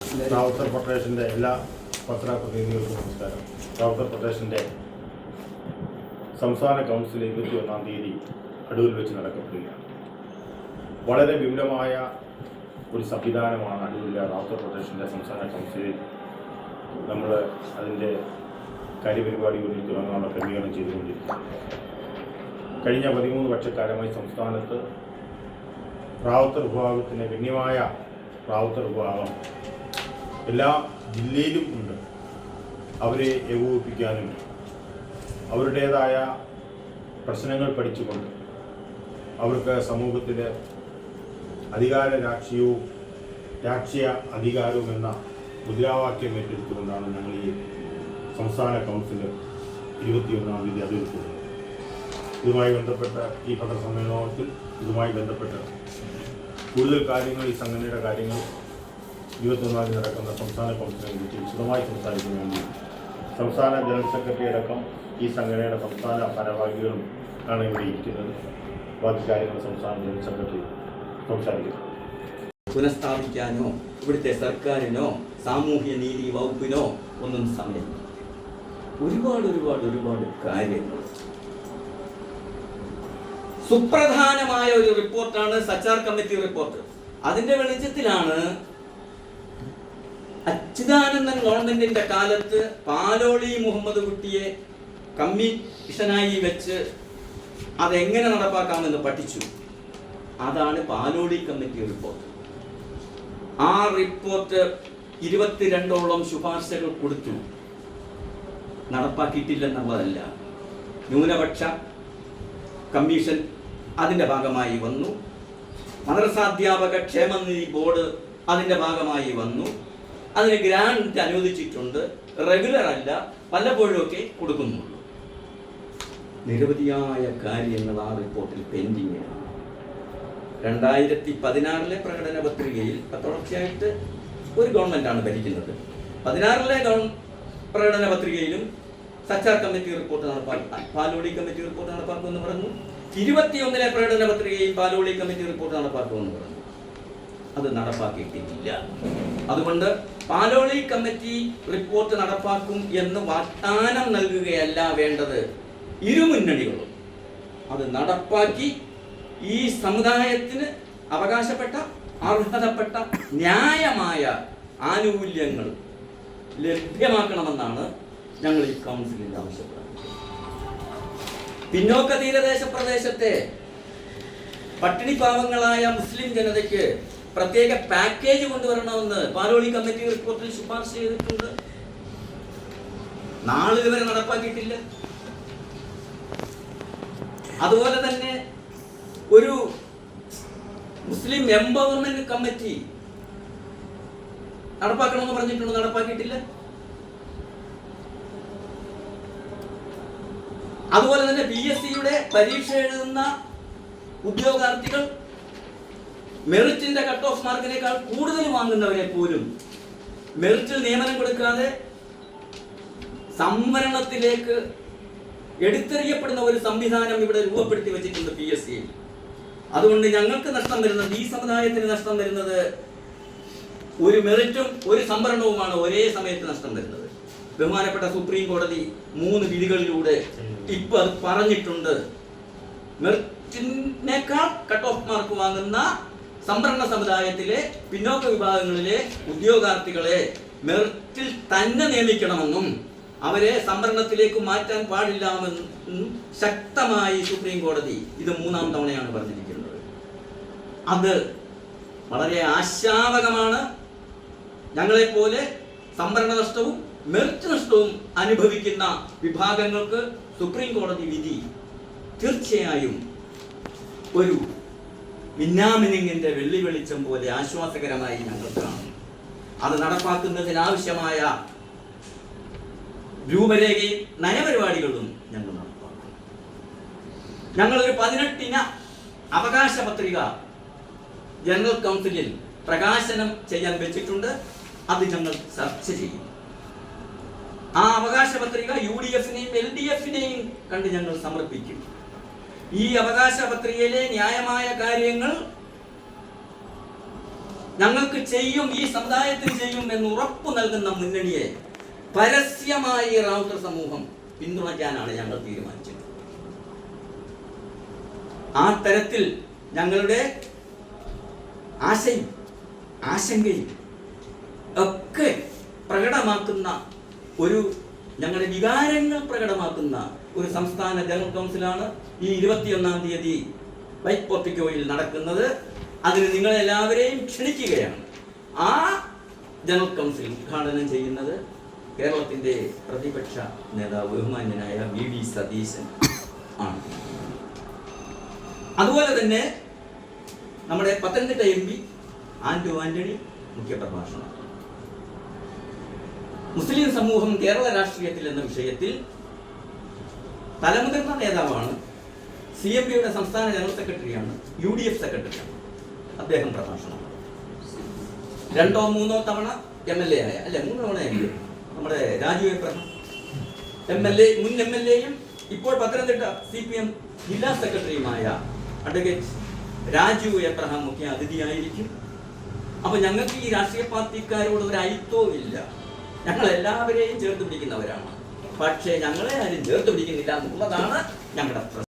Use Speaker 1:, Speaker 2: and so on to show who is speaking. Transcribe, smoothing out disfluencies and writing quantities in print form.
Speaker 1: റാവുത്തർ ഫെഡറേഷൻ്റെ എല്ലാ പത്രപ്രതിനിധികൾക്കും നമസ്കാരം. റാവുത്തർ ഫെഡറേഷൻ്റെ സംസ്ഥാന കൗൺസിൽ 21-ാം തീയതി അടൂരിൽ വെച്ച് നടക്കപ്പെടുകയാണ്. വളരെ വിപുലമായ ഒരു സംവിധാനമാണ് അടൂരിലെ റാവുത്തർ ഫെഡറേഷൻ്റെ സംസ്ഥാന കൗൺസിലിൽ നമ്മൾ അതിൻ്റെ കാര്യപരിപാടികളിൽ തുടങ്ങാനുള്ള ക്രമീകരണം ചെയ്തുകൊണ്ടിരിക്കുന്നത്. കഴിഞ്ഞ 13 വർഷക്കാലമായി സംസ്ഥാനത്ത് റാവുത്തർ വിഭാഗത്തിന് ഗണ്യമായ റാവുത്തർ വിഭാഗം എല്ലാ ജില്ലയിലും ഉണ്ട്. അവരെ ഏകോപിപ്പിക്കാനും അവരുടേതായ പ്രശ്നങ്ങൾ പഠിച്ചുകൊണ്ട് അവർക്ക് സമൂഹത്തിൽ രാഷ്ട്രീയ അധികാരവും എന്ന മുദ്രാവാക്യം ഏറ്റെടുത്തുകൊണ്ടാണ് ഞങ്ങൾ ഈ സംസ്ഥാന കൗൺസിൽ 21-ാം തീയതി അതെടുക്കുന്നത്. ഇതുമായി ബന്ധപ്പെട്ട ഈ പത്രസമ്മേളനത്തിൽ ഇതുമായി ബന്ധപ്പെട്ട് കൂടുതൽ കാര്യങ്ങൾ, ഈ സംഘടനയുടെ കാര്യങ്ങൾ 21-ാം തീയതി നടക്കുന്ന സംസ്ഥാന കൗൺസിലിനെ കുറിച്ച് വിശദമായി സംസാരിക്കുന്നതിന് വേണ്ടി സംസ്ഥാന ജനറൽ സെക്രട്ടറി അടക്കം ഈ സംഘടനയുടെ സംസ്ഥാന ഭാരവാഹികളും ആണ് ഇവിടെ ഇരിക്കുന്നത്. ബാക്കി കാര്യങ്ങൾ സംസ്ഥാന ജനറൽ സെക്രട്ടറി സംസാരിക്കുന്നത്.
Speaker 2: പുനഃസ്ഥാപിക്കാനോ ഇവിടുത്തെ സർക്കാരിനോ സാമൂഹ്യ നീതി വകുപ്പിനോ ഒന്നും സമയമില്ല. ഒരുപാട് കാര്യങ്ങൾ. സുപ്രധാനമായ ഒരു റിപ്പോർട്ടാണ് സച്ചാർ കമ്മിറ്റി റിപ്പോർട്ട്. അതിന്റെ വെളിച്ചത്തിലാണ് അച്യുതാനന്ദൻ ഗവൺമെന്റിന്റെ കാലത്ത് പാലോളി മുഹമ്മദ് കുട്ടിയെ കമ്മീഷനായി വെച്ച് അതെങ്ങനെ നടപ്പാക്കാമെന്ന് പഠിച്ചു. അതാണ് പാലോളി കമ്മിറ്റി റിപ്പോർട്ട്. ആ റിപ്പോർട്ട് 22ഓളം ശുപാർശകൾ കൊടുത്തു. നടപ്പാക്കിയിട്ടില്ലെന്നുള്ളതല്ല. ന്യൂനപക്ഷ കമ്മീഷൻ അതിൻ്റെ ഭാഗമായി വന്നു. മദ്രസാധ്യാപക ക്ഷേമനിധി ബോർഡ് അതിൻ്റെ ഭാഗമായി വന്നു. അതിന് ഗ്രാന്റ് അനുവദിച്ചിട്ടുണ്ട്. റെഗുലർ അല്ല, വല്ലപ്പോഴുമൊക്കെ കൊടുക്കുന്നുള്ളൂ. നിരവധിയായ കാര്യങ്ങൾ ആ റിപ്പോർട്ടിൽ പെൻഡിങ്ങാണ്. 2016 പ്രകടന പത്രികയിൽ തുടർച്ചയായിട്ട് ഒരു ഗവൺമെന്റാണ് ഭരിക്കുന്നത്. 16 പ്രകടന പത്രികയിലും Sachar committee report Paloli committee report നടപ്പാക്കുമെന്ന് പറഞ്ഞു. 21 പ്രകടന പത്രികയിൽ പാലോളി കമ്മിറ്റി റിപ്പോർട്ട് നടപ്പാക്കുമെന്ന് പറഞ്ഞു. അത് നടപ്പാക്കിയിട്ടില്ല. അതുകൊണ്ട് പാലോളി കമ്മിറ്റി റിപ്പോർട്ട് നടപ്പാക്കും എന്ന് വാഗ്ദാനം നൽകുകയല്ല വേണ്ടത്. ഇരുമുന്നണികളും അത് നടപ്പാക്കി ഈ സമുദായത്തിന് അവകാശപ്പെട്ട അർഹതപ്പെട്ട ന്യായമായ ആനുകൂല്യങ്ങൾ ലഭ്യമാക്കണമെന്നാണ് ഞങ്ങൾ ഈ കൗൺസിലിൽ ആവശ്യപ്പെടുന്നത്. പിന്നോക്ക തീരദേശ പ്രദേശത്തെ പട്ടിണി പാവങ്ങളായ മുസ്ലിം ജനതയ്ക്ക് പ്രത്യേക പാക്കേജ് കൊണ്ടുവരണമെന്ന് പാലോളി കമ്മിറ്റി റിപ്പോർട്ടിൽ ശുപാർശ ചെയ്തിട്ടുണ്ട്. നാളിതുവരെ നടപ്പാക്കിയിട്ടില്ല. അതുപോലെ തന്നെ ഒരു മുസ്ലിം എംപവർമെന്റ് കമ്മിറ്റി നടപ്പാക്കണമെന്ന് പറഞ്ഞിട്ടുണ്ട്, നടപ്പാക്കിയിട്ടില്ല. അതുപോലെ തന്നെ PSCയുടെ പരീക്ഷ എഴുതുന്ന ഉദ്യോഗാർത്ഥികൾ മെറിറ്റിന്റെ കട്ട് ഓഫ് മാർക്കിനേക്കാൾ കൂടുതൽ വാങ്ങുന്നവരെ പോലും മെറിറ്റിൽ നിയമനം കൊടുക്കാതെ സംവരണത്തിലേക്ക് എടുത്തെറിയപ്പെടുന്ന ഒരു സംവിധാനം ഇവിടെ രൂപപ്പെടുത്തി വെച്ചിട്ടുണ്ട് PSC. അതുകൊണ്ട് ഞങ്ങൾക്ക് നഷ്ടം വരുന്നത്, ഈ സമുദായത്തിന് നഷ്ടം വരുന്നത് ഒരു മെറിറ്റും ഒരു സംവരണവുമാണ് ഒരേ സമയത്ത് നഷ്ടം വരുന്നത്. ബഹുമാനപ്പെട്ട സുപ്രീം കോടതി 3 വിധികളിലൂടെ ഇപ്പൊ അത് പറഞ്ഞിട്ടുണ്ട്. മെറിറ്റിനേക്കാൾ കട്ട് ഓഫ് മാർക്ക് വാങ്ങുന്ന സംവരണ സമുദായത്തിലെ പിന്നോക്ക വിഭാഗങ്ങളിലെ ഉദ്യോഗാർത്ഥികളെ മെറിറ്റിൽ തന്നെ നിയമിക്കണമെന്നും അവരെ സംവരണത്തിലേക്ക് മാറ്റാൻ പാടില്ലാമെന്നും ശക്തമായി സുപ്രീം കോടതി ഇത് 3-ാം തവണയാണ് പറഞ്ഞിരിക്കുന്നത്. അത് വളരെ ആശാവകമാണ്. ഞങ്ങളെപ്പോലെ സംവരണ നഷ്ടവും മെറിറ്റ് നഷ്ടവും അനുഭവിക്കുന്ന വിഭാഗങ്ങൾക്ക് സുപ്രീം കോടതി വിധി തീർച്ചയായും ഒരു മിന്നാമിനിങ്ങിന്റെ വെള്ളി വെളിച്ചം പോലെ ആശ്വാസകരമായി ഞങ്ങൾ കാണും. അത് നടപ്പാക്കുന്നതിനാവശ്യമായ രൂപരേഖയും നയപരിപാടികളും ഞങ്ങൾ നടപ്പാക്കും. ഞങ്ങളൊരു 18 അവകാശ പത്രിക ജനറൽ കൗൺസിലിൽ പ്രകാശനം ചെയ്യാൻ വെച്ചിട്ടുണ്ട്. അത് ഞങ്ങൾ ചർച്ച ചെയ്യും. ആ അവകാശ പത്രിക UDFനെയും LDFനെയും കണ്ട് ഞങ്ങൾ സമർപ്പിക്കും. ഈ അവകാശ പത്രികയിലെ ന്യായമായ കാര്യങ്ങൾ ഞങ്ങൾക്ക് ചെയ്യും, ഈ സമുദായത്തിന് ചെയ്യും എന്ന് ഉറപ്പു നൽകുന്ന മുന്നണിയെ പരസ്യമായി റാവുത്തർ സമൂഹം പിന്തുണയ്ക്കാനാണ് ഞങ്ങൾ തീരുമാനിച്ചത്. ആ തരത്തിൽ ഞങ്ങളുടെ ആശയും ആശങ്കയും ഒക്കെ പ്രകടമാക്കുന്ന ഞങ്ങളുടെ വികാരങ്ങൾ പ്രകടമാക്കുന്ന ഒരു സംസ്ഥാന ജനറൽ കൗൺസിലാണ് ഈ 21-ാം തീയതി വൈറ്റ് പോർട്ടിക്കോയിൽ നടക്കുന്നത്. അതിന് നിങ്ങളെല്ലാവരെയും ക്ഷണിക്കുകയാണ്. ആ ജനറൽ കൗൺസിൽ ഉദ്ഘാടനം ചെയ്യുന്നത് കേരളത്തിൻ്റെ പ്രതിപക്ഷ നേതാവ് ബഹുമാന്യനായ VD സതീശൻ ആണ്. അതുപോലെ തന്നെ നമ്മുടെ പത്തനംതിട്ട MP ആന്റോ ആന്റണി മുഖ്യപ്രഭാഷണം. മുസ്ലിം സമൂഹം കേരള രാഷ്ട്രീയത്തിൽ എന്ന വിഷയത്തിൽ തലമുതിർന്ന നേതാവാണ്. CMPയുടെ സംസ്ഥാന ജനറൽ സെക്രട്ടറിയാണ്, UDF സെക്രട്ടറിയാണ്. അദ്ദേഹം പ്രഭാഷണം 2 or 3 തവണ MLA ആയ, അല്ലെ 3 തവണ നമ്മുടെ രാജു എബ്രഹാം MLA, മുൻ MLAയും ഇപ്പോൾ പത്തനംതിട്ട CPM ജില്ലാ സെക്രട്ടറിയുമായ അഡ്വക്കേറ്റ് രാജു എബ്രഹാം മുഖ്യ അതിഥിയായിരിക്കും. അപ്പൊ ഞങ്ങൾക്ക് ഈ രാഷ്ട്രീയ പാർട്ടിക്കാരോട് ഒരു അയിത്തവും ഇല്ല. ഞങ്ങൾ എല്ലാവരെയും ചേർത്ത് പിടിക്കുന്നവരാണ്. പക്ഷേ ഞങ്ങളെ ആരും ചേർത്ത് പിടിക്കുന്നില്ല എന്നുള്ളതാണ് ഞങ്ങളുടെ